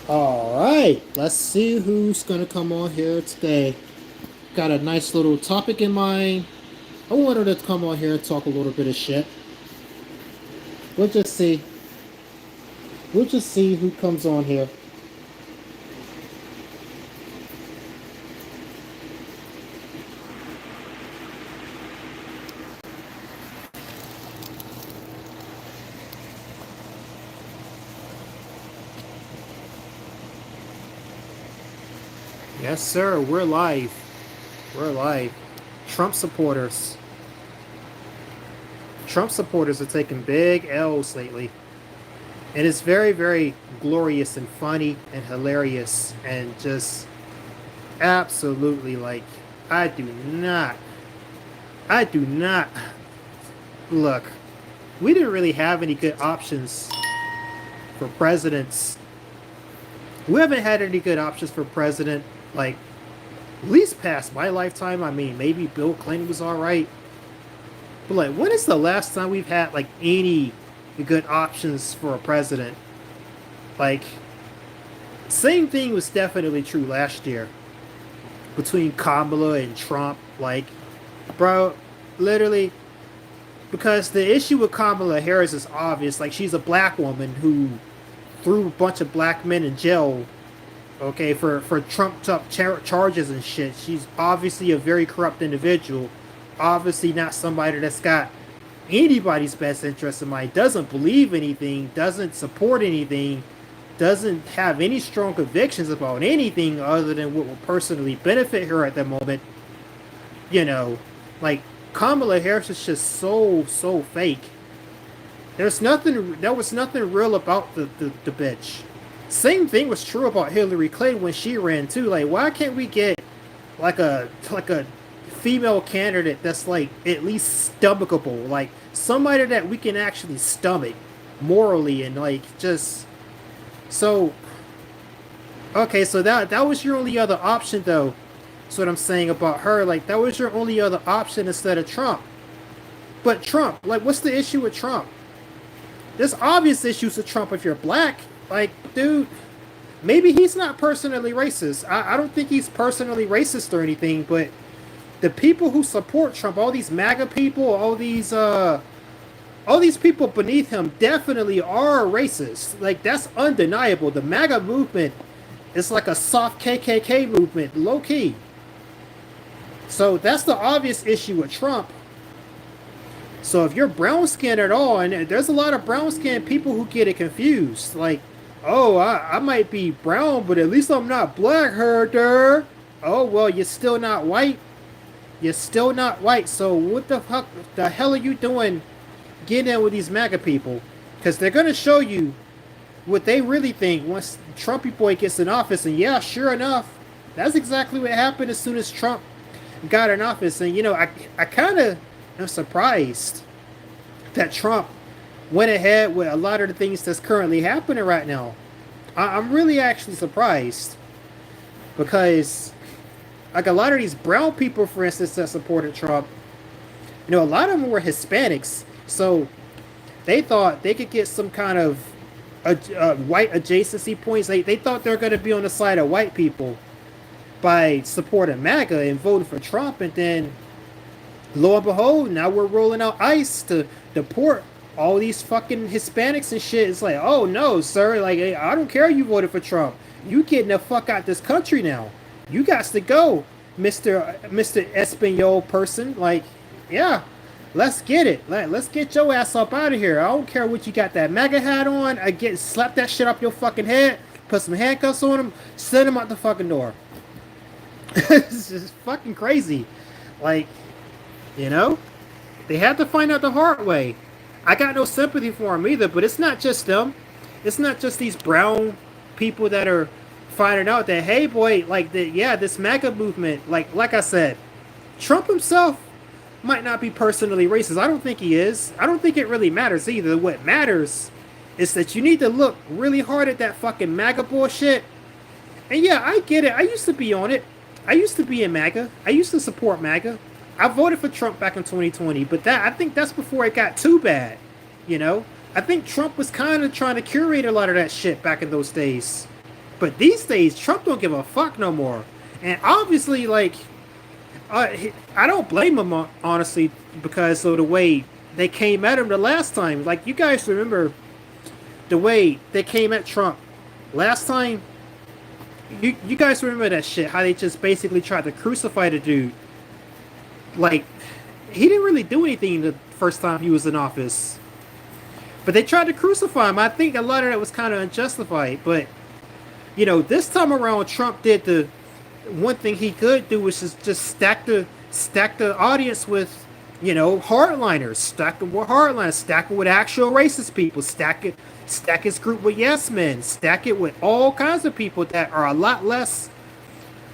All right, let's see who's gonna come on here today. Got a nice little topic in mind. I wanted to come on here and talk a little bit of shit. We'll just see. We'll just see who comes on here. Yes, sir. We're live. We're live. Trump supporters. Trump supporters are taking big L's lately. And it's very, very glorious and funny and hilarious and just absolutely like I do not I do not look. We didn't really have any good options for presidents. We haven't had any good options for president, like, at least past my lifetime. I mean, maybe Bill Clinton was all right. But, like, when is the last time we've had, like, any good options for a president? Like, same thing was definitely true last year between Kamala and Trump. Like, bro, literally, because the issue with Kamala Harris is obvious. Like, she's a black woman who threw a bunch of black men in jail, okay, for trumped up charges and shit. She's obviously a very corrupt individual. Obviously not somebody that's got anybody's best interest in mind. Doesn't believe anything. Doesn't support anything. Doesn't have any strong convictions about anything other than what will personally benefit her at the moment. You know, like Kamala Harris is just so fake. There's nothing. There was nothing real about the bitch. Same thing was true about Hillary Clinton when she ran too. Like, why can't we get like a female candidate that's like at least stomachable, like somebody that we can actually stomach morally and like just so. Okay, so that was your only other option though. That's what I'm saying about her. Like that was your only other option instead of Trump. But Trump, like, what's the issue with Trump? There's obvious issues with Trump if you're black. Like, dude, maybe he's not personally racist. I don't think he's personally racist or anything, but the people who support Trump, all these MAGA people, all these people beneath him definitely are racist. Like that's undeniable. The MAGA movement is like a soft KKK movement, low key. So that's the obvious issue with Trump. So if you're brown skinned at all, and there's a lot of brown skinned people who get it confused, like, oh, I might be brown, but at least I'm not black, herder. Oh well, you're still not white. You're still not white. So what the hell are you doing getting in with these MAGA people? Because they're gonna show you what they really think once Trumpy boy gets in office. And yeah, sure enough, that's exactly what happened as soon as Trump got in office. And I kind of am surprised that Trump went ahead with a lot of the things that's currently happening right now. I'm really actually surprised because like a lot of these brown people, for instance, that supported Trump, a lot of them were Hispanics, so they thought they could get some kind of white adjacency points. They thought they were going to be on the side of white people by supporting MAGA and voting for Trump, and then lo and behold, now we're rolling out ICE to deport all these fucking Hispanics and shit. It's like, oh no, sir, like I don't care you voted for Trump. You getting the fuck out this country now. You got to go, Mr. Espanol person. Like, yeah, let's get it. Let's get your ass up out of here. I don't care what you got that MAGA hat on. I get slap that shit up your fucking head. Put some handcuffs on him. Send him out the fucking door. It's just fucking crazy. Like, you know, they had to find out the hard way. I got no sympathy for them either, but it's not just them. It's not just these brown people that are finding out that, hey, boy, like, this MAGA movement, like I said, Trump himself might not be personally racist. I don't think he is. I don't think it really matters either. What matters is that you need to look really hard at that fucking MAGA bullshit. And yeah, I get it. I used to be on it. I used to be in MAGA. I used to support MAGA. I voted for Trump back in 2020, but I think that's before it got too bad. I think Trump was kind of trying to curate a lot of that shit back in those days. But these days, Trump don't give a fuck no more. And obviously, like, I don't blame him, honestly, because of the way they came at him the last time. Like, you guys remember the way they came at Trump last time? You guys remember that shit? How they just basically tried to crucify the dude. Like, he didn't really do anything the first time he was in office. But they tried to crucify him. I think a lot of that was kind of unjustified. But, this time around, Trump did the one thing he could do was just stack the audience with, hardliners, stack it with hardliners, stack it with actual racist people, stack his group with yes men, stack it with all kinds of people that are a lot less.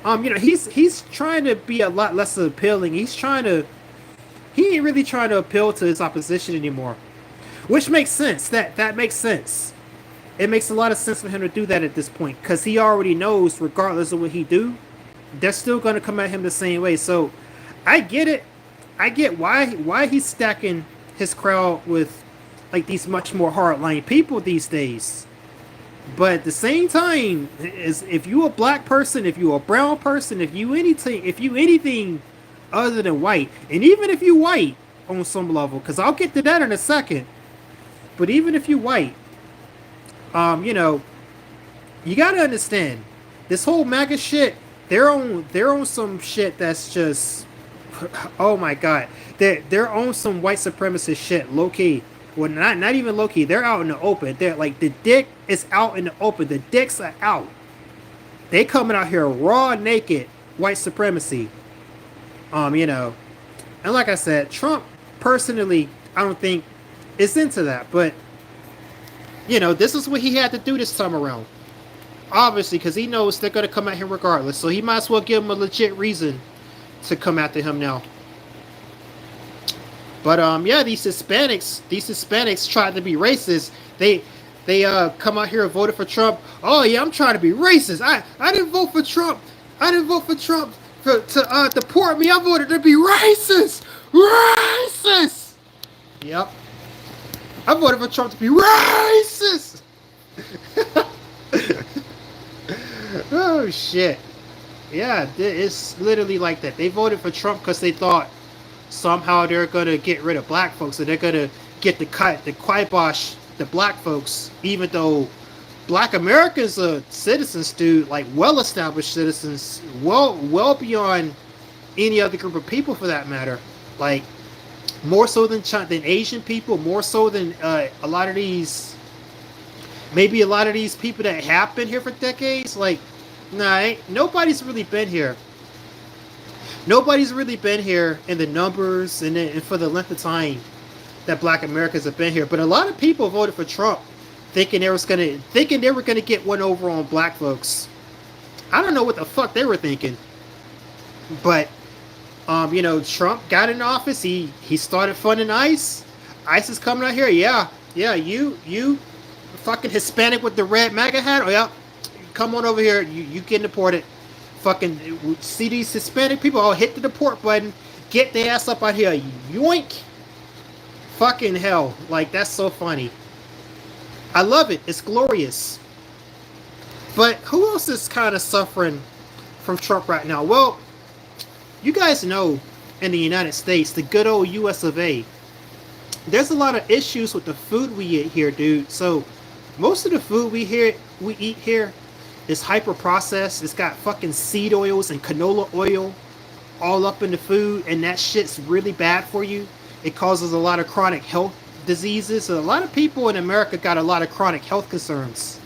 He's trying to be a lot less appealing. He ain't really trying to appeal to his opposition anymore, which makes sense. That makes sense. It makes a lot of sense for him to do that at this point because he already knows, regardless of what he do, they're still going to come at him the same way. So I get it. I get why he's stacking his crowd with like these much more hardline people these days. But at the same time, is if you a black person, if you a brown person, if you anything other than white, and even if you white on some level, because I'll get to that in a second. But even if you white, you gotta understand this whole MAGA shit. They're on some shit that's just, oh my god, they're on some white supremacist shit, low key. Well, not even low key. They're out in the open. They're like the dick is out in the open. The dicks are out. They coming out here raw, naked, white supremacy. And like I said, Trump personally, I don't think is into that. But this is what he had to do this time around. Obviously, because he knows they're gonna come at him regardless. So he might as well give him a legit reason to come after him now. But yeah, these Hispanics tried to be racist. They come out here and voted for Trump. Oh yeah, I'm trying to be racist. I didn't vote for Trump. I didn't vote for Trump to deport me. I voted to be racist. Racist. Yep. I voted for Trump to be racist. Oh shit. Yeah, it's literally like that. They voted for Trump because they thought somehow they're gonna get rid of black folks, and they're gonna get the kibosh the black folks, even though black Americans are citizens, dude, like well-established citizens, well beyond any other group of people for that matter. Like more so than Asian people, more so than a lot of these people that have been here for decades. Like, nah, nobody's really been here. Nobody's really been here in the numbers and for the length of time that black Americans have been here. But a lot of people voted for Trump thinking they were gonna get one over on black folks. I don't know what the fuck they were thinking. But Trump got in office, he started funding ICE. ICE is coming out here, yeah, you fucking Hispanic with the red MAGA hat, oh yeah, come on over here, you getting deported. Fucking see these Hispanic people, oh, hit the deport button, get their ass up out here, yoink. Fucking hell, like that's so funny. I love it, it's glorious. But who else is kind of suffering from Trump right now? Well, you guys know in the United States, the good old US of A, there's a lot of issues with the food we eat here, dude. So most of the food we eat here is hyper processed. It's got fucking seed oils and canola oil all up in the food, and that shit's really bad for you. It causes a lot of chronic health diseases. So a lot of people in America got a lot of chronic health concerns.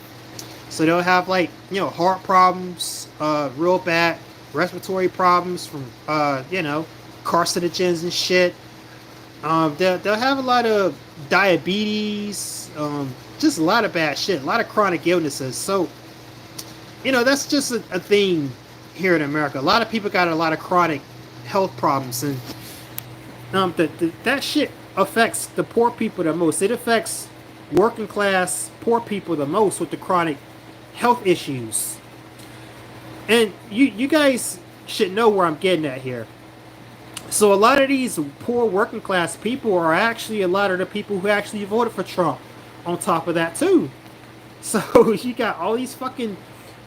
So they'll have heart problems, real bad respiratory problems from carcinogens and shit. They'll have a lot of diabetes, just a lot of bad shit, a lot of chronic illnesses. So that's just a thing here in America. A lot of people got a lot of chronic health problems, and that shit affects the poor people the most. It affects working class poor people the most with the chronic health issues. And you guys should know where I'm getting at here. So a lot of these poor working class people are actually a lot of the people who actually voted for Trump on top of that too. So you got all these fucking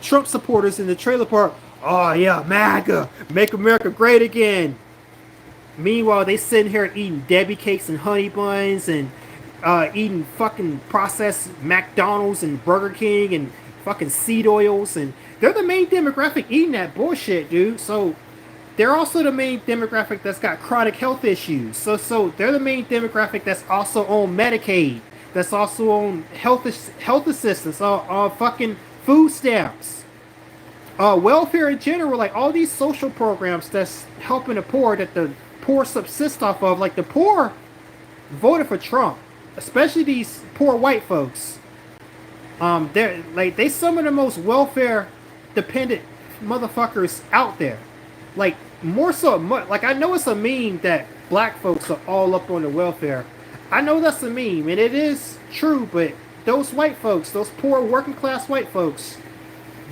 Trump supporters in the trailer park. Oh yeah, MAGA, make America great again. Meanwhile, they sitting here eating Debbie cakes and honey buns and eating fucking processed McDonald's and Burger King and fucking seed oils, and they're the main demographic eating that bullshit, dude. So they're also the main demographic that's got chronic health issues. So they're the main demographic that's also on Medicaid, that's also on health assistance, on fucking food stamps, welfare in general, like all these social programs that's helping the poor, that the poor subsist off of. Like the poor voted for Trump, especially these poor white folks. They're like they some of the most welfare dependent motherfuckers out there. Like more so, like I know it's a meme that black folks are all up on the welfare. I know that's a meme, and it is true. But those white folks, those poor working class white folks,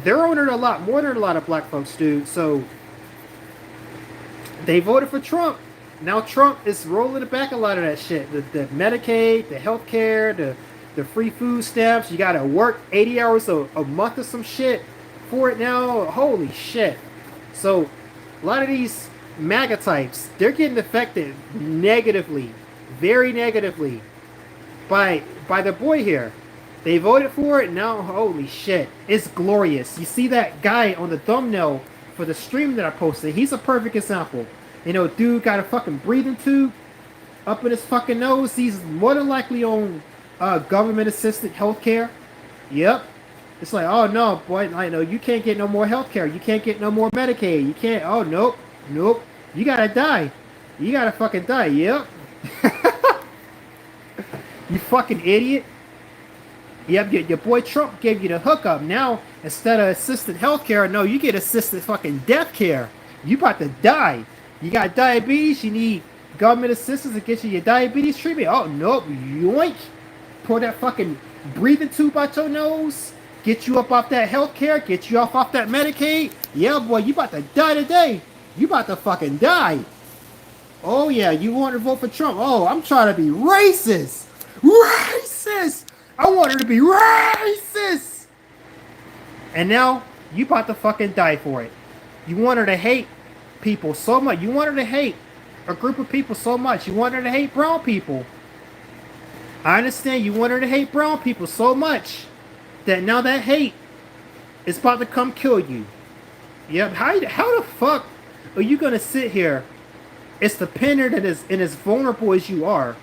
they're on it a lot more than a lot of black folks do. So they voted for Trump. Now Trump is rolling back a lot of that shit. The Medicaid, the health care, the free food stamps. You gotta work 80 hours a month or some shit for it now. Holy shit. So a lot of these MAGA types, they're getting affected negatively, very negatively by the boy here. They voted for it. Now, holy shit. It's glorious. You see that guy on the thumbnail for the stream that I posted? He's a perfect example. You know, dude got a fucking breathing tube up in his fucking nose. He's more than likely on government assisted health care. Yep. It's like, oh no, boy, I know you can't get no more health care. You can't get no more Medicaid. You can't. Oh, nope. Nope. You gotta die. You gotta fucking die. Yep. You fucking idiot. Yep, your boy Trump gave you the hookup. Now, instead of assisted health care, no, you get assisted fucking death care. You about to die. You got diabetes, you need government assistance to get you your diabetes treatment. Oh, nope, yoink. Pour that fucking breathing tube out your nose. Get you up off that health care. Get you off that Medicaid. Yeah, boy, you about to die today. You about to fucking die. Oh, yeah, you want to vote for Trump? Oh, I'm trying to be racist. Racist! I want her to be racist! And now, you about to fucking die for it. You want her to hate people so much. You want her to hate a group of people so much. You want her to hate brown people. I understand you want her to hate brown people so much that now that hate is about to come kill you. Yep. How the fuck are you gonna sit here as dependent and as vulnerable as you are,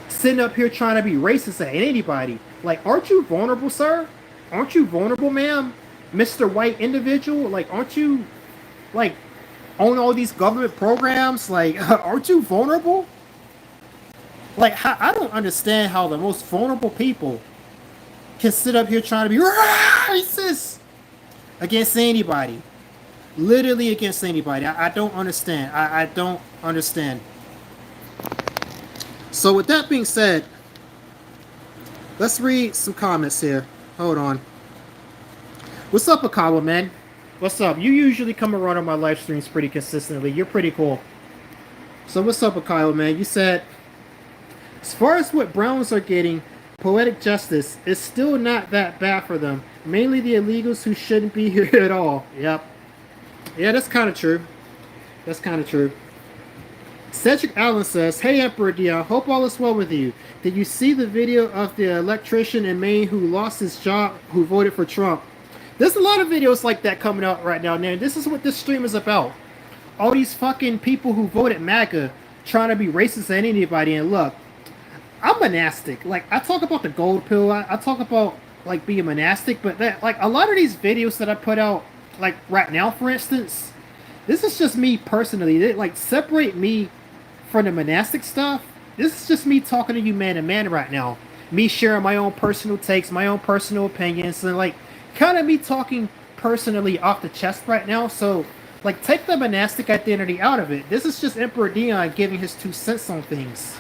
sitting up here trying to be racist at anybody? Like, aren't you vulnerable, sir? Aren't you vulnerable, ma'am? Mr. White individual? Like, aren't you, like, on all these government programs? Like, aren't you vulnerable? Like, I don't understand how the most vulnerable people can sit up here trying to be racist against anybody. Literally against anybody. I don't understand. I don't understand. So with that being said, let's read some comments here. Hold on. What's up, Akawa, man? What's up? You usually come around on my live streams pretty consistently. You're pretty cool. So what's up, Akawa, man? You said, as far as what Browns are getting, poetic justice is still not that bad for them. Mainly the illegals who shouldn't be here at all. Yep. Yeah, that's kind of true. That's kind of true. Cedric Allen says, hey, Emperor Dion, hope all is well with you. Did you see the video of the electrician in Maine who lost his job, who voted for Trump? There's a lot of videos like that coming out right now, man. This is what this stream is about. All these fucking people who voted MAGA trying to be racist at anybody. And look, I'm monastic. Like, I talk about the gold pill. I talk about, like, being monastic. But, that, like, a lot of these videos that I put out, like, right now, for instance, this is just me personally. They, like, separate me from the monastic stuff. This is just me talking to you man to man right now. Me sharing my own personal takes, my own personal opinions, and, like, kind of me talking personally off the chest right now. So, like, take the monastic identity out of it. This is just Emperor Dion giving his 2 cents on things.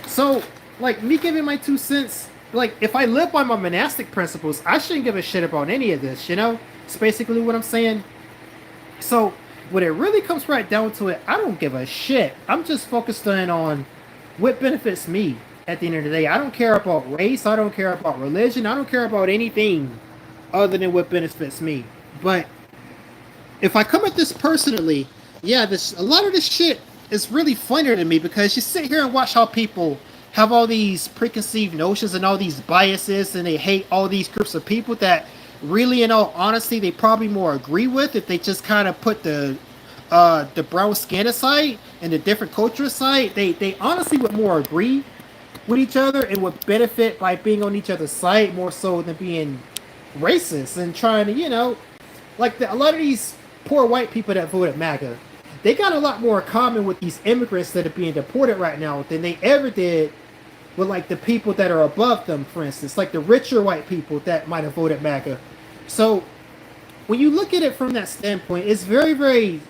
So, like, me giving my 2 cents, like, if I live by my monastic principles, I shouldn't give a shit about any of this, you know? It's basically what I'm saying. So, when it really comes right down to it, I don't give a shit. I'm just focused on what benefits me at the end of the day. I don't care about race. I don't care about religion. I don't care about anything. other than what benefits me. But if I come at this personally, yeah, this a lot of this shit is really funnier to me because you sit here and watch how people have all these preconceived notions and all these biases, and they hate all these groups of people that really, in all honesty, they probably more agree with if they just kind of put the brown skin aside and the different culture aside. They honestly would more agree with each other and would benefit by being on each other's side more so than being racist and trying to, like a lot of these poor white people that voted MAGA, they got a lot more in common with these immigrants that are being deported right now than they ever did with like the people that are above them, for instance, like the richer white people that might have voted MAGA. So when you look at it from that standpoint, it's very, very,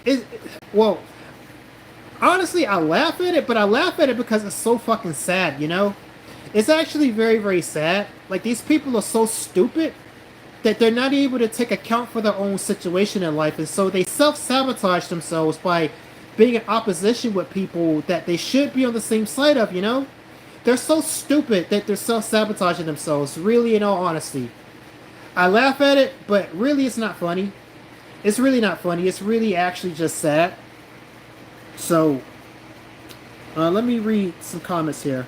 it, well, honestly, I laugh at it, but I laugh at it because it's so fucking sad. It's actually very, very sad. Like, these people are so stupid that they're not able to take account for their own situation in life, and so they self-sabotage themselves by being in opposition with people that they should be on the same side of. They're so stupid that they're self-sabotaging themselves, really, in all honesty. I laugh at it, but really it's not funny. It's really not funny. It's really actually just sad. So, let me read some comments here.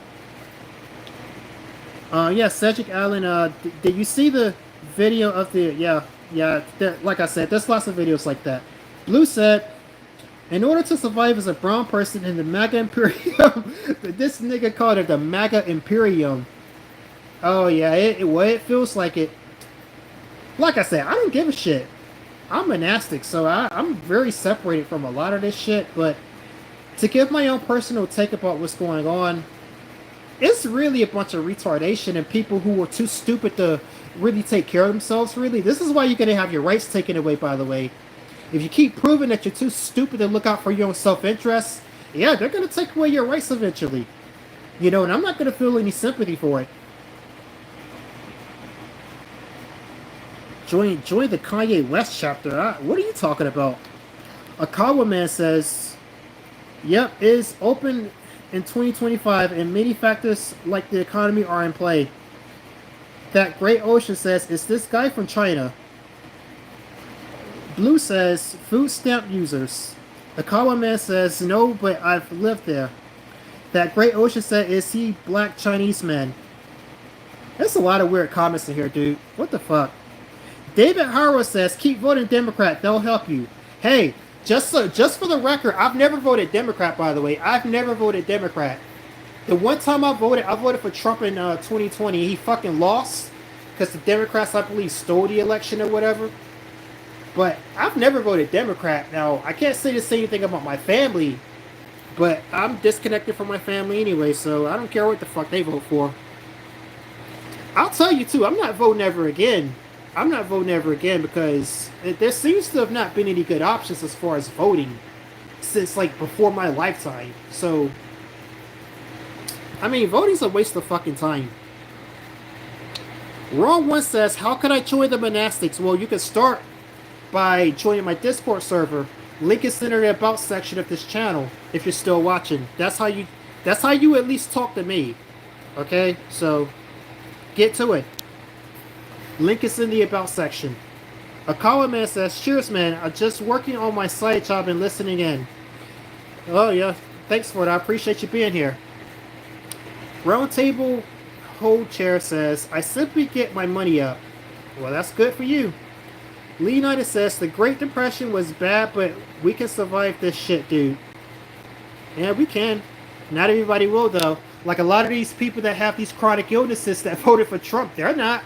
Yeah, Cedric Allen, did you see the video of the, yeah, like I said, there's lots of videos like that. Blue said, in order to survive as a brown person in the MAGA Imperium, this nigga called it the MAGA Imperium. Oh yeah, it feels like it. Like I said, I don't give a shit. I'm monastic, so I'm very separated from a lot of this shit, but to give my own personal take about what's going on, it's really a bunch of retardation and people who are too stupid to really take care of themselves, really. This is why you're going to have your rights taken away, by the way. If you keep proving that you're too stupid to look out for your own self-interest, yeah, they're going to take away your rights eventually. And I'm not going to feel any sympathy for it. Join the Kanye West chapter. What are you talking about? Akawa Man says, yep, it is open in 2025 and many factors like the economy are in play. That Great Ocean says, is this guy from China? Blue says, food stamp users. Akawa Man says, no, but I've lived there. That Great Ocean said, is he black Chinese man? There's a lot of weird comments in here, dude. What the fuck? David Harrow says, keep voting Democrat. They'll help you. Hey, just for the record, I've never voted Democrat, by the way. I've never voted Democrat. The one time I voted for Trump in 2020. He fucking lost because the Democrats, I believe, stole the election or whatever. But I've never voted Democrat. Now, I can't say the same thing about my family, but I'm disconnected from my family anyway, so I don't care what the fuck they vote for. I'll tell you, too, I'm not voting ever again. I'm not voting ever again because there seems to have not been any good options as far as voting since, like, before my lifetime. So, I mean, voting's a waste of fucking time. Wrong One says, how can I join the monastics? Well, you can start by joining my Discord server. Link is in the About section of this channel if you're still watching. That's how you at least talk to me. Okay? So, get to it. Link is in the About section. Akawa Man says, cheers, man. I'm just working on my side job and listening in. Oh, yeah. Thanks for it. I appreciate you being here. Roundtable Hold Chair says, I simply get my money up. Well, that's good for you. Leonidas says, the Great Depression was bad, but we can survive this shit, dude. Yeah, we can. Not everybody will, though. Like a lot of these people that have these chronic illnesses that voted for Trump, they're not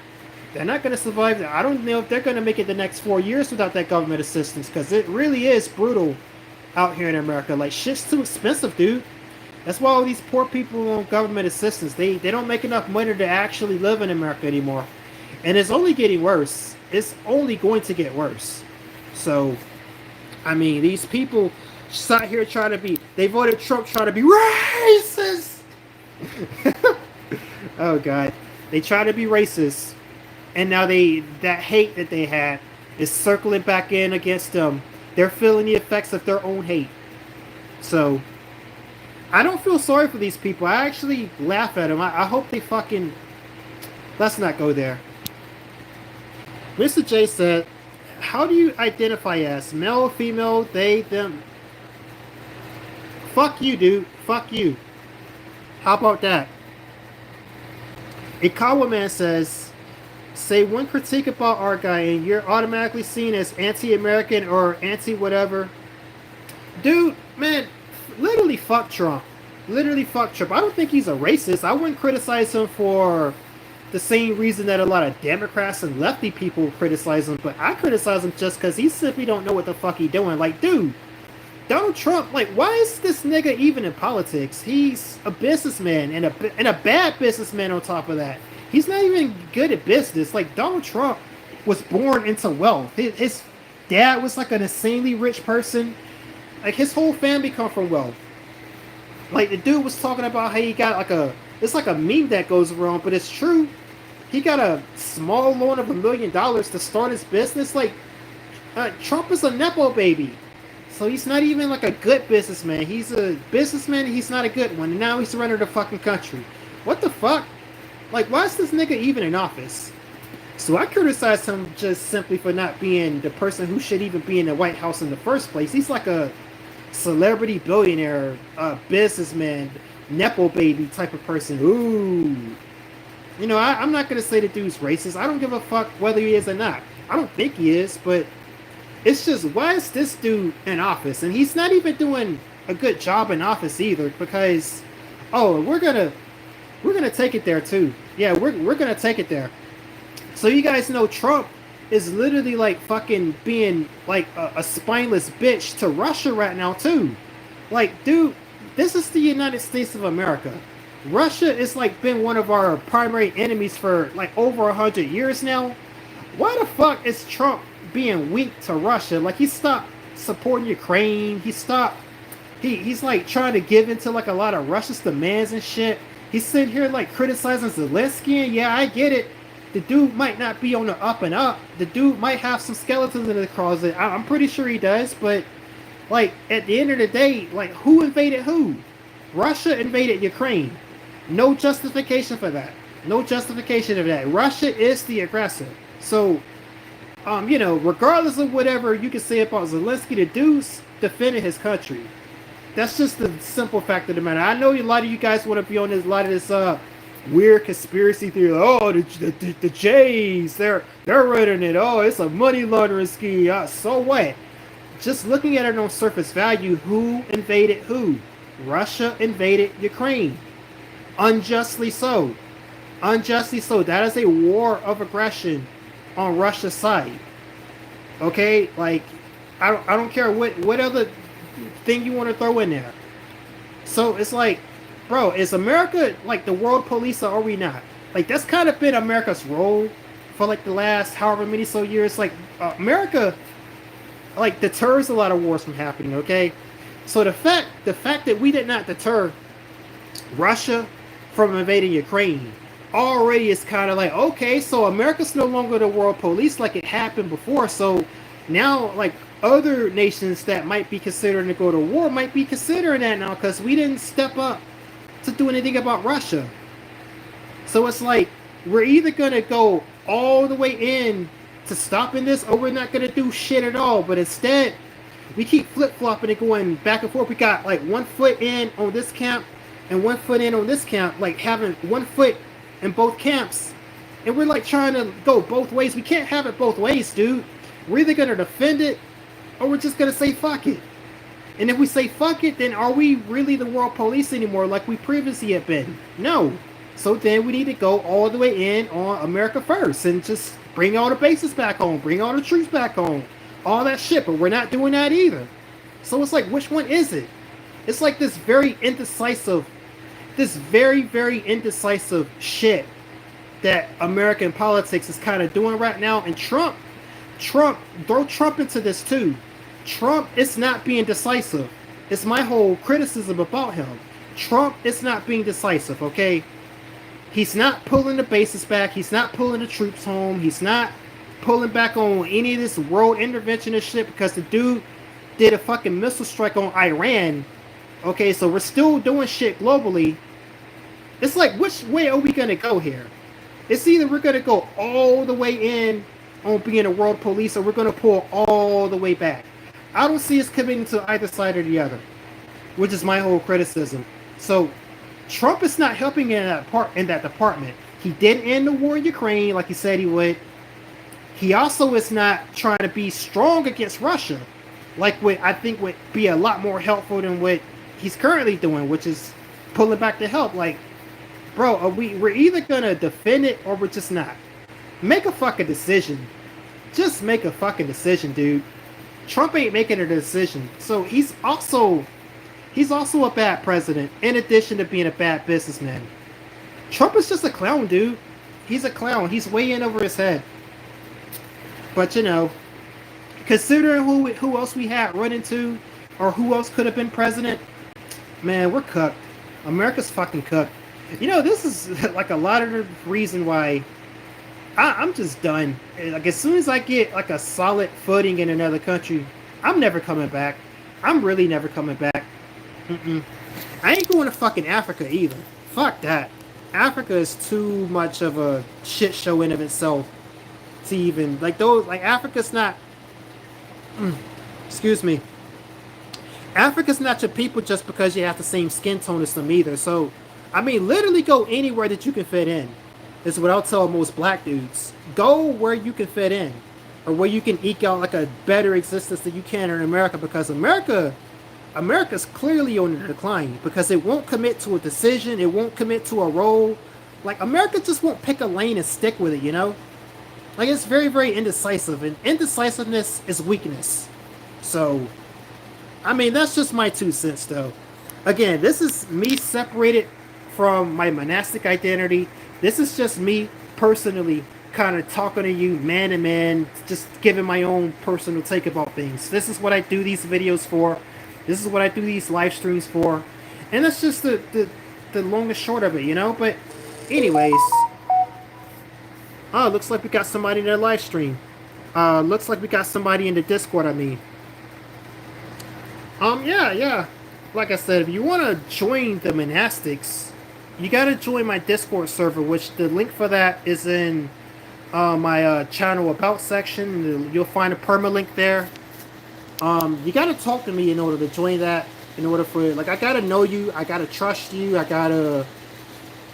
going to survive. I don't know if they're going to make it the next 4 years without that government assistance, because it really is brutal out here in America. Like, shit's too expensive, dude. That's why all these poor people on government assistance, they don't make enough money to actually live in America anymore. And it's only getting worse. It's only going to get worse. So, I mean, these people sat here trying to be, they voted Trump trying to be racist. Oh, God. They try to be racist. And now that hate that they had is circling back in against them. They're feeling the effects of their own hate. So, I don't feel sorry for these people. I actually laugh at them. I hope they fucking... Let's not go there. Mr. J said, how do you identify as male, female, they, them? Fuck you, dude. Fuck you. How about that? Ikawa Man says, say one critique about our guy and you're automatically seen as anti-American or anti-whatever. Dude, man, literally fuck Trump. Literally fuck Trump. I don't think he's a racist. I wouldn't criticize him for the same reason that a lot of Democrats and lefty people criticize him, but I criticize him just because he simply don't know what the fuck he doing. Like, dude, Donald Trump, like, why is this nigga even in politics? He's a businessman and a bad businessman on top of that. He's not even good at business. Like, Donald Trump was born into wealth. His dad was like an insanely rich person. Like, his whole family come from wealth. Like, the dude was talking about how he got like it's like a meme that goes around, but it's true. He got a small loan of $1 million to start his business. Like, Trump is a nepo baby. So he's not even like a good businessman. He's a businessman, he's not a good one. And now he's running the fucking country. What the fuck? Like, why is this nigga even in office? So I criticize him just simply for not being the person who should even be in the White House in the first place. He's like a celebrity billionaire, businessman, nepo baby type of person. Ooh. You know, I'm not going to say the dude's racist. I don't give a fuck whether he is or not. I don't think he is, but it's just, why is this dude in office? And he's not even doing a good job in office either, because, oh, we're gonna take it there too. Yeah, we're gonna take it there. So you guys know Trump is literally like fucking being like a spineless bitch to Russia right now too. Like, dude, this is the United States of America. Russia is like been one of our primary enemies for like over 100 years now. Why the fuck is Trump being weak to Russia? Like, he stopped supporting Ukraine. He's like trying to give into like a lot of Russia's demands and shit. He's sitting here like criticizing Zelensky, and yeah, I get it. The dude might not be on the up and up. The dude might have some skeletons in the closet. I'm pretty sure he does, but like at the end of the day, like, who invaded who? Russia invaded Ukraine. No justification for that. No justification of that. Russia is the aggressor. So, you know, regardless of whatever you can say about Zelensky, the dude's defending his country. That's just the simple fact of the matter. I know a lot of you guys want to be on this, a lot of this weird conspiracy theory. Oh, the Jays, they're running it. Oh, it's a money laundering scheme. So what? Just looking at it on surface value, who invaded who? Russia invaded Ukraine. Unjustly so. Unjustly so. That is a war of aggression on Russia's side. Okay? Like, I don't care what other thing you want to throw in there. So it's like, bro, is America like the world police, or are we not? Like, that's kind of been America's role for like the last however many so years. Like, America like deters a lot of wars from happening, okay? So the fact that we did not deter Russia from invading Ukraine already is kind of like, okay, so America's no longer the world police like it happened before. So now, like, other nations that might be considering to go to war might be considering that now because we didn't step up to do anything about Russia. So it's like, we're either going to go all the way in to stopping this, or we're not going to do shit at all. But instead, we keep flip-flopping and going back and forth. We got like 1 foot in on this camp and 1 foot in on this camp, like having 1 foot in both camps. And we're like trying to go both ways. We can't have it both ways, dude. We're either going to defend it, or we're just going to say fuck it. And if we say fuck it, then are we really the world police anymore like we previously have been? No. So then we need to go all the way in on America first and just bring all the bases back home, bring all the troops back home, all that shit. But we're not doing that either. So it's like, which one is it? It's like this very indecisive shit that American politics is kind of doing right now. And Trump, throw Trump into this too. Trump is not being decisive. It's my whole criticism about him. Trump is not being decisive, okay? He's not pulling the bases back. He's not pulling the troops home. He's not pulling back on any of this world intervention and shit because the dude did a fucking missile strike on Iran. Okay, so we're still doing shit globally. It's like, which way are we going to go here? It's either we're going to go all the way in on being a world police, or we're going to pull all the way back. I don't see us committing to either side or the other, which is my whole criticism. So Trump is not helping in that department. He did end the war in Ukraine like he said he would. He also is not trying to be strong against Russia, like what I think would be a lot more helpful than what he's currently doing, which is pulling back the help. Like, bro, we're either gonna defend it or we're just not. Make a fucking decision. Just make a fucking decision, dude. Trump ain't making a decision. So he's also a bad president, in addition to being a bad businessman. Trump is just a clown, dude. He's a clown. He's way in over his head. But you know, considering who else we had run into, or who else could have been president, man, we're cooked. America's fucking cooked. You know, this is like a lot of the reason why I'm just done. Like, as soon as I get like a solid footing in another country, I'm never coming back. I'm really never coming back. I ain't going to fucking Africa either. Fuck that. Africa is too much of a shit show in of itself to even like those. Like, Africa's not. Excuse me. Africa's not your people just because you have the same skin tone as them either. So, I mean, literally go anywhere that you can fit in. Is what I'll tell most black dudes. Go where you can fit in, or where you can eke out like a better existence than you can in America, because America's clearly on the decline because it won't commit to a decision, it won't commit to a role. Like, America just won't pick a lane and stick with it, you know? Like, it's very, very indecisive, and indecisiveness is weakness. So, I mean, that's just my 2 cents, though. Again, this is me separated from my monastic identity. This is just me personally kind of talking to you man to man, just giving my own personal take about things. This is what I do these videos for. This is what I do these live streams for. And that's just the long and short of it, you know? But anyways, oh, looks like we got somebody in their live stream. Looks like we got somebody in the Discord, I mean. Yeah. Like I said, if you want to join the monastics, you got to join my Discord server, which the link for that is in my channel about section. You'll find a permalink there. You got to talk to me in order to join that. In order for, like, I got to know you. I got to trust you. I got to,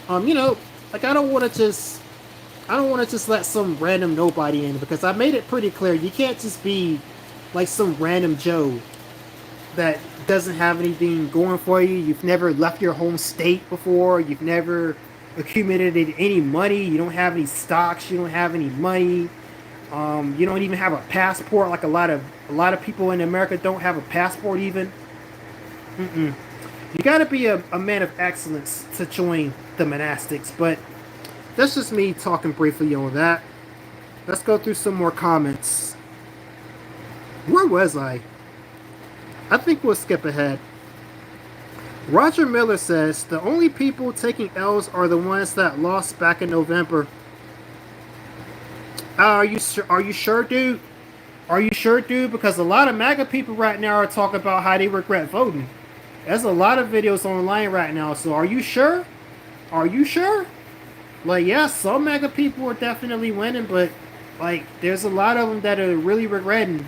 you know, like, I don't want to just let some random nobody in, because I made it pretty clear. You can't just be like some random Joe that doesn't have anything going for you. You've never left your home state before. You've never accumulated any money. You don't have any stocks. You don't have any money. You don't even have a passport. Like a lot of people in America don't have a passport even. You got to be a man of excellence to join the monastics. But that's just me talking briefly on that. Let's go through some more comments. Where was I? I think we'll skip ahead. Roger Miller says, the only people taking L's are the ones that lost back in November. Are you sure, dude? Are you sure, dude? Because a lot of MAGA people right now are talking about how they regret voting. There's a lot of videos online right now. So are you sure? Are you sure? Like, yeah, some MAGA people are definitely winning, but like, there's a lot of them that are really regretting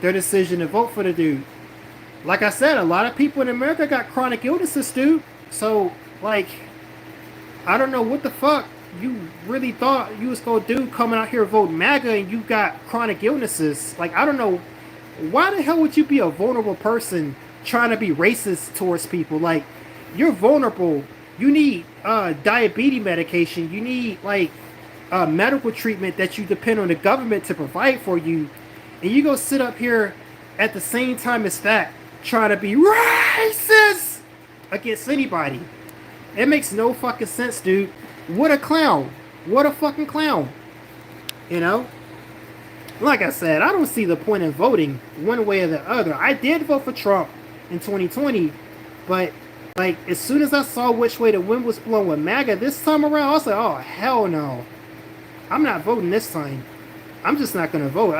their decision to vote for the dude. Like I said, a lot of people in America got chronic illnesses, dude. So, like, I don't know what the fuck you really thought you was gonna do coming out here voting MAGA and you got chronic illnesses. Like, I don't know. Why the hell would you be a vulnerable person trying to be racist towards people? Like, you're vulnerable. You need diabetes medication. You need, like, medical treatment that you depend on the government to provide for you. And you go sit up here at the same time as that, trying to be racist against anybody. It makes no fucking sense, dude. What a clown. What a fucking clown. You know? Like I said, I don't see the point in voting one way or the other. I did vote for Trump in 2020, but like, as soon as I saw which way the wind was blowing with MAGA this time around, I was like, oh, hell no. I'm not voting this time. I'm just not going to vote.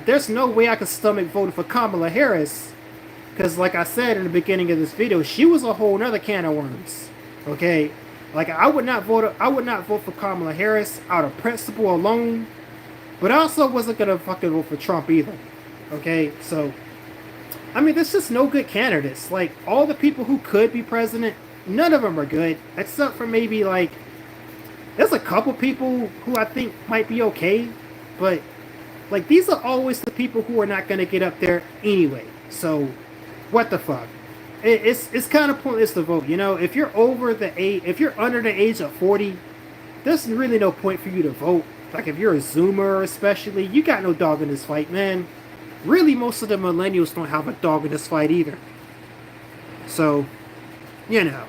There's no way I could stomach voting for Kamala Harris. Because like I said in the beginning of this video, she was a whole nother can of worms. Okay? Like, I would not vote for Kamala Harris out of principle alone. But I also wasn't gonna fucking vote for Trump either. Okay, so I mean, there's just no good candidates. Like all the people who could be president, none of them are good, except for maybe like there's a couple people who I think might be okay, but like these are always the people who are not gonna get up there anyway. So what the fuck? It's kind of pointless to vote. You know, if you're over the age, if you're under the age of 40, there's really no point for you to vote. Like if you're a Zoomer, especially, you got no dog in this fight, man. Really, most of the millennials don't have a dog in this fight either. So, you know.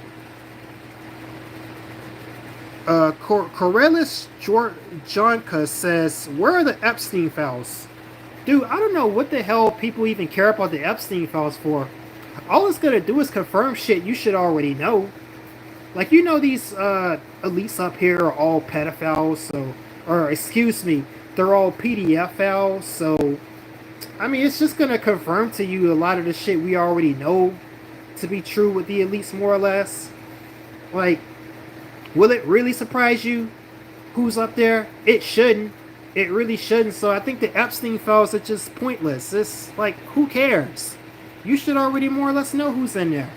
Corellis Jonka says, where are the Epstein files? Dude, I don't know what the hell people even care about the Epstein files for. All it's gonna do is confirm shit you should already know. Like, you know, these elites up here are all pedophiles, so, or excuse me, they're all PDF files, so I mean, it's just gonna confirm to you a lot of the shit we already know to be true with the elites, more or less. Like, will it really surprise you who's up there? It shouldn't. It really shouldn't. So I think the Epstein files are just pointless. It's like, who cares? You should already more or less know who's in there.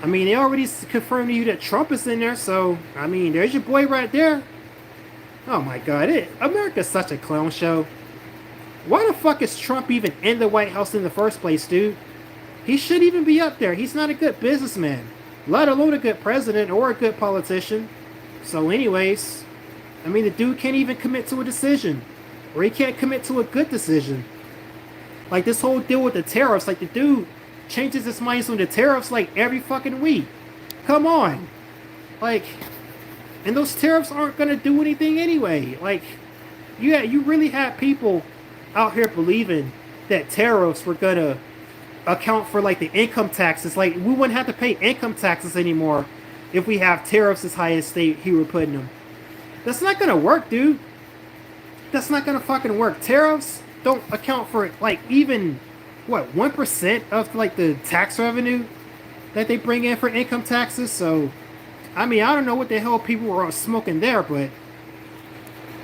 I mean, they already confirmed to you that Trump is in there, so, I mean, there's your boy right there. Oh my god, America's such a clown show. Why the fuck is Trump even in the White House in the first place, dude? He shouldn't even be up there. He's not a good businessman, let alone a good president or a good politician. So anyways, I mean, the dude can't even commit to a decision, or he can't commit to a good decision. Like this whole deal with the tariffs, like the dude changes his mind on the tariffs like every fucking week. Come on. Like, and those tariffs aren't gonna do anything anyway. Like, you really had people out here believing that tariffs were gonna account for like the income taxes. Like, we wouldn't have to pay income taxes anymore if we have tariffs as high as he were putting them. That's not gonna work, dude. That's not gonna fucking work. Tariffs don't account for like even what 1% of like the tax revenue that they bring in for income taxes. So I mean, I don't know what the hell people were smoking there, but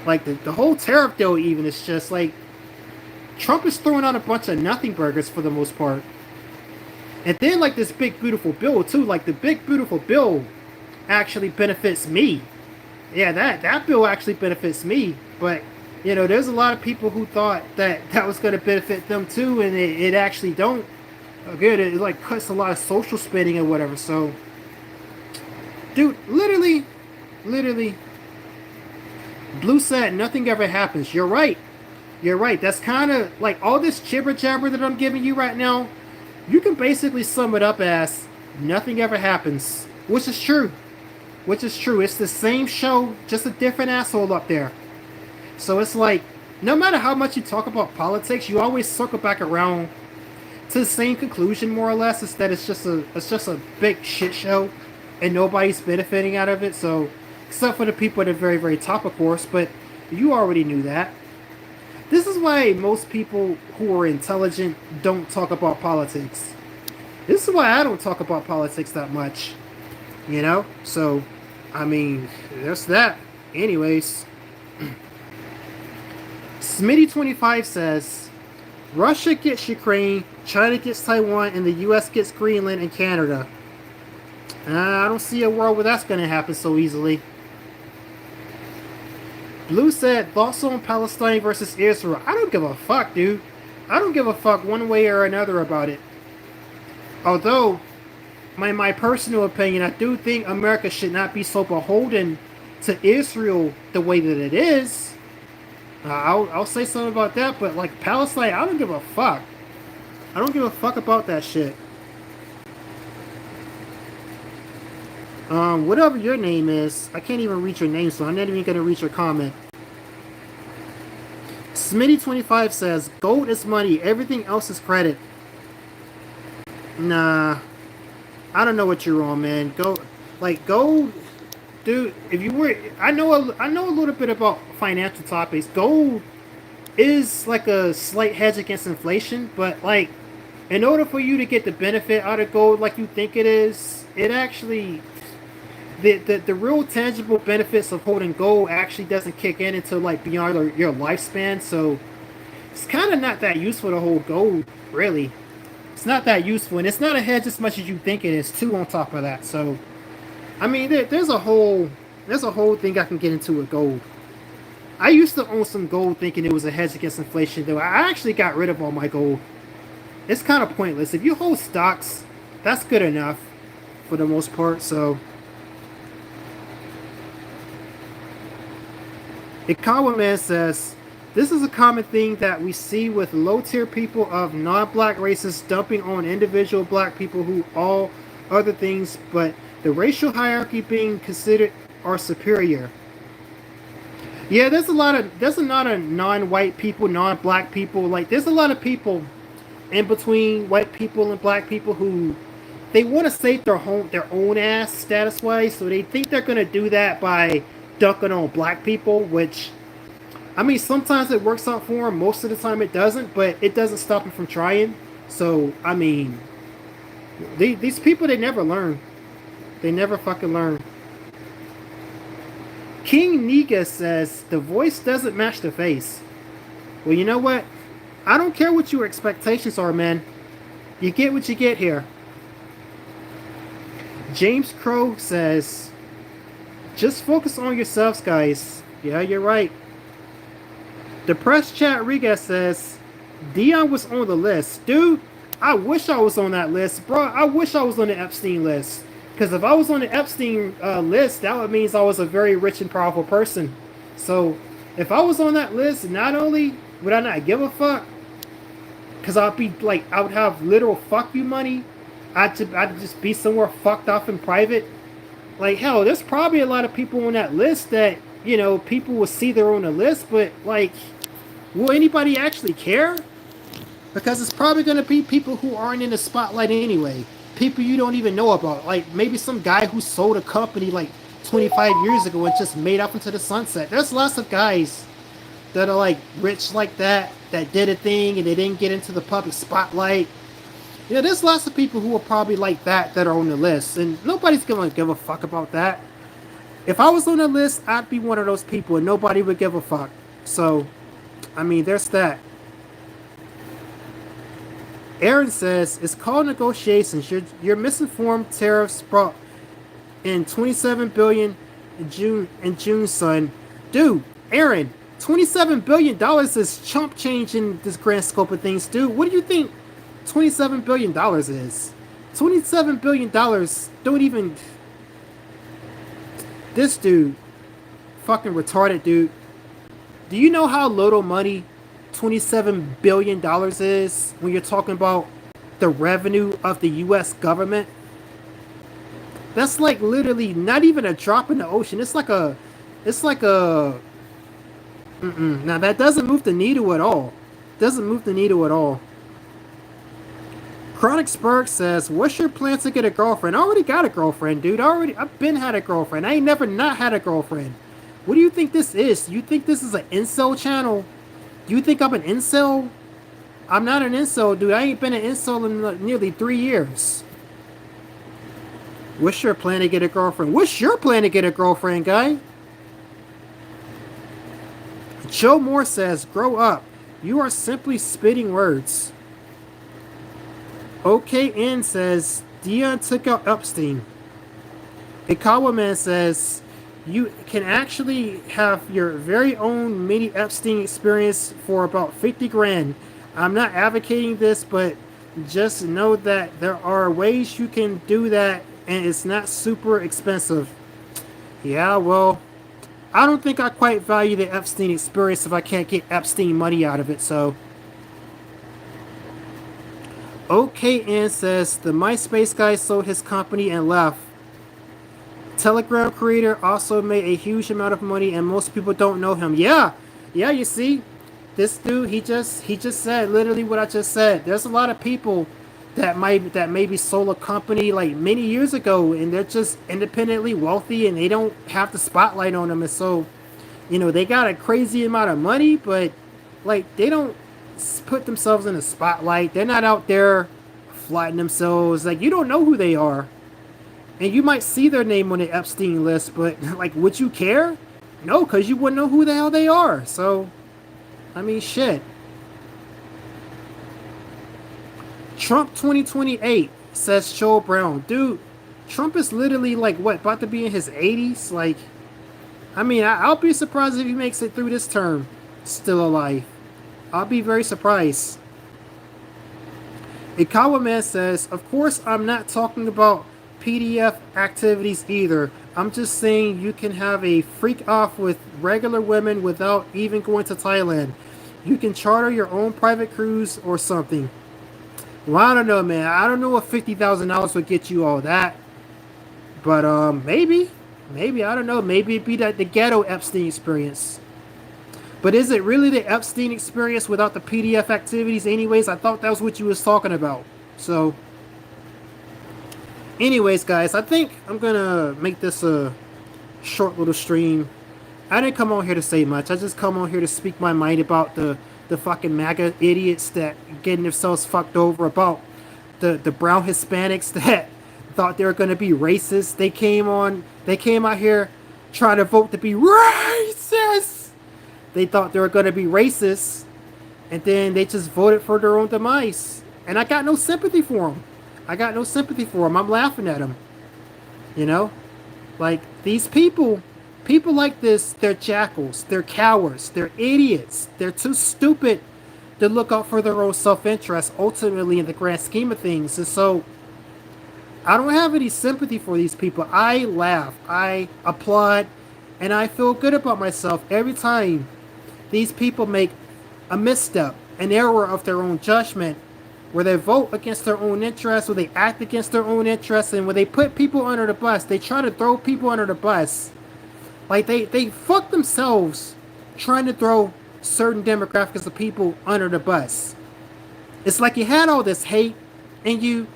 like the whole tariff deal even is just like Trump is throwing out a bunch of nothing burgers for the most part. And then like this big beautiful bill too, like the big beautiful bill actually benefits me. Yeah, that bill actually benefits me, but you know, there's a lot of people who thought that was going to benefit them too, and it actually don't. Again, it like cuts a lot of social spending or whatever. So, dude, literally, Blue said nothing ever happens. You're right. That's kind of like all this jibber jabber that I'm giving you right now. You can basically sum it up as nothing ever happens, which is true. It's the same show, just a different asshole up there. So it's like, no matter how much you talk about politics, you always circle back around to the same conclusion, more or less, is that it's just a big shit show, and nobody's benefiting out of it. So, except for the people at the very, very top, of course, but you already knew that. This is why most people who are intelligent don't talk about politics. This is why I don't talk about politics that much, you know? So, I mean, there's that. Anyways. Smitty25 says, Russia gets Ukraine, China gets Taiwan, and the U.S. gets Greenland and Canada. I don't see a world where that's going to happen so easily. Blue said, thoughts on Palestine versus Israel. I don't give a fuck, dude. I don't give a fuck one way or another about it. Although, my personal opinion, I do think America should not be so beholden to Israel the way that it is. I'll say something about that, but like Palestine, I don't give a fuck. I don't give a fuck about that shit. Whatever your name is, I can't even read your name, so I'm not even gonna read your comment. Smitty25 says, gold is money, everything else is credit. Nah, I don't know what you're on, man. Gold, dude. If you were, I know a little bit about financial topics. Gold is like a slight hedge against inflation, but like, in order for you to get the benefit out of gold like you think it is, it actually, the real tangible benefits of holding gold actually doesn't kick in until like beyond your lifespan. So it's kind of not that useful to hold gold, really. It's not that useful, and it's not a hedge as much as you think it is too. On top of that, so I mean, there's a whole thing I can get into with gold. I used to own some gold thinking it was a hedge against inflation, though. I actually got rid of all my gold. It's kind of pointless. If you hold stocks, that's good enough for the most part. So, Ikawa Man says, this is a common thing that we see with low-tier people of non-black races dumping on individual black people who all other things, but the racial hierarchy being considered are superior. Yeah, there's a lot of non-white people, non-black people. Like there's a lot of people in between white people and black people who they want to save their own ass status wise, so they think they're gonna do that by dunking on black people, which I mean sometimes it works out for them, most of the time it doesn't, but it doesn't stop them from trying. So I mean, these people they never learn. They never fucking learn. King Niga says the voice doesn't match the face. Well, you know what? I don't care what your expectations are, man. You get what you get here. James Crow says, just focus on yourselves, guys. Yeah, you're right. The press chat Riga says, Dion was on the list. Dude, I wish I was on that list. Bro, I wish I was on the Epstein list. Because if I was on the Epstein list, that would mean I was a very rich and powerful person. So if I was on that list, not only would I not give a fuck, because I'd be like, I would have literal fuck you money. I'd just be somewhere fucked off in private. Like, hell, there's probably a lot of people on that list that, you know, people will see they're on the list, but, like, will anybody actually care? Because it's probably going to be people who aren't in the spotlight anyway. People you don't even know about. Like, maybe some guy who sold a company, like, 25 years ago and just made off into the sunset. There's lots of guys that are, like, rich like that did a thing and they didn't get into the public spotlight. Yeah, there's lots of people who are probably like that are on the list, and nobody's gonna give a fuck about that. If I was on the list, I'd be one of those people, and nobody would give a fuck. So, I mean, there's that. Aaron says it's called negotiations. Your misinformed tariffs brought in 27 billion in June, son. Dude, Aaron, $27 billion is chump change in this grand scope of things, dude. What do you think $27 billion is? $27 billion don't even... This dude, fucking retarded, dude. Do you know how little money $27 billion is when you're talking about the revenue of the U.S. government? That's like literally not even a drop in the ocean. It's like a... Now that doesn't move the needle at all. Doesn't move the needle at all. Chronic Spurg says, what's your plan to get a girlfriend? I already got a girlfriend, dude. I've been had a girlfriend. I ain't never not had a girlfriend. What do you think this is? You think this is an incel channel? Do you think I'm an incel? I'm not an incel, dude. I ain't been an incel in nearly 3 years. What's your plan to get a girlfriend? What's your plan to get a girlfriend, guy? Joe Moore says, grow up. You are simply spitting words. OKN says, Dion took out Epstein. Ikawa Man says, you can actually have your very own mini Epstein experience for about 50 grand. I'm not advocating this, but just know that there are ways you can do that and it's not super expensive. Yeah, well, I don't think I quite value the Epstein experience if I can't get Epstein money out of it, so... OKN says the MySpace guy sold his company and left. Telegram creator also made a huge amount of money and most people don't know him. Yeah, you see, this dude, he just said literally what I just said. There's a lot of people that maybe sold a company like many years ago and they're just independently wealthy and they don't have the spotlight on them, and so, you know, they got a crazy amount of money, but like they don't put themselves in the spotlight. They're not out there flaunting themselves. Like, you don't know who they are. and you might see their name on the Epstein list, but like, would you care? No, because you wouldn't know who the hell they are. So, I mean, shit. Trump 2028, says Joel Brown. Dude, Trump is literally like, what, about to be in his 80s? Like, I mean, I'll be surprised if he makes it through this term still alive. I'll be very surprised. Ikawa Man says, of course, I'm not talking about PDF activities either. I'm just saying you can have a freak off with regular women without even going to Thailand. You can charter your own private cruise or something. Well, I don't know, man. I don't know if $50,000 would get you all that. But maybe. Maybe, I don't know. Maybe it'd be the ghetto Epstein experience. But is it really the Epstein experience without the PDF activities anyways? I thought that was what you was talking about. So, anyways, guys, I think I'm going to make this a short little stream. I didn't come on here to say much. I just come on here to speak my mind about the fucking MAGA idiots that getting themselves fucked over, about the brown Hispanics that thought they were going to be racist. They came out here trying to vote to be racist. They thought they were going to be racist, and then they just voted for their own demise. And I got no sympathy for them. I'm laughing at them. You know? Like, these people like this, they're jackals, they're cowards, they're idiots, they're too stupid to look out for their own self-interest, ultimately, in the grand scheme of things. And so, I don't have any sympathy for these people. I laugh, I applaud, and I feel good about myself every time these people make a misstep, an error of their own judgment, where they vote against their own interests, where they act against their own interests, and where they put people under the bus. They try to throw people under the bus. Like, they fuck themselves trying to throw certain demographics of people under the bus. It's like you had all this hate in you,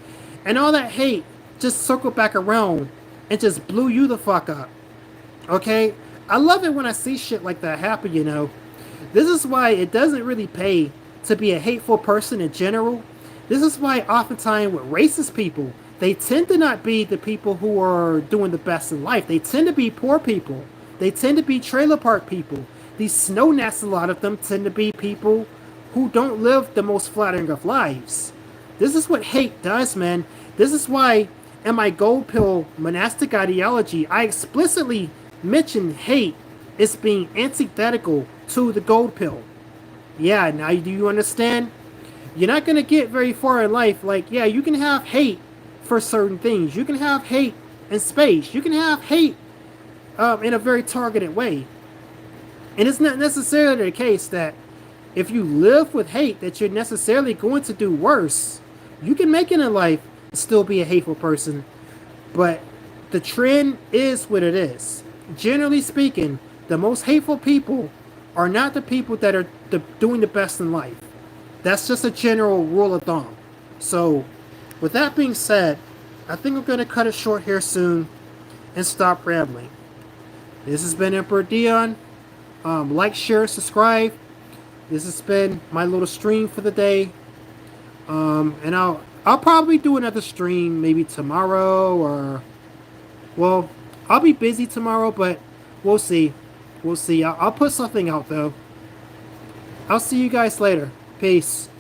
and all that hate just circled back around and just blew you the fuck up. Okay? I love it when I see shit like that happen, you know. This is why it doesn't really pay to be a hateful person in general. This is why oftentimes with racist people, they tend to not be the people who are doing the best in life. They tend to be poor people. They tend to be trailer park people. These snow gnats, a lot of them, tend to be people who don't live the most flattering of lives. This is what hate does, man. This is why in my gold pill monastic ideology, I explicitly mention hate as being antithetical to the gold pill. Yeah, now do you understand? You're not going to get very far in life. Like, yeah, you can have hate for certain things. You can have hate in space. You can have hate in a very targeted way. And it's not necessarily the case that if you live with hate that you're necessarily going to do worse. You can make it in life and still be a hateful person. But the trend is what it is. Generally speaking, the most hateful people are not the people that are doing the best in life. That's just a general rule of thumb. So, with that being said, I think I'm going to cut it short here soon and stop rambling. This has been Emperor Dion. Like, share, subscribe. This has been my little stream for the day. And I'll probably do another stream maybe tomorrow, or, well, I'll be busy tomorrow, but we'll see. We'll see. I'll put something out though. I'll see you guys later. Peace.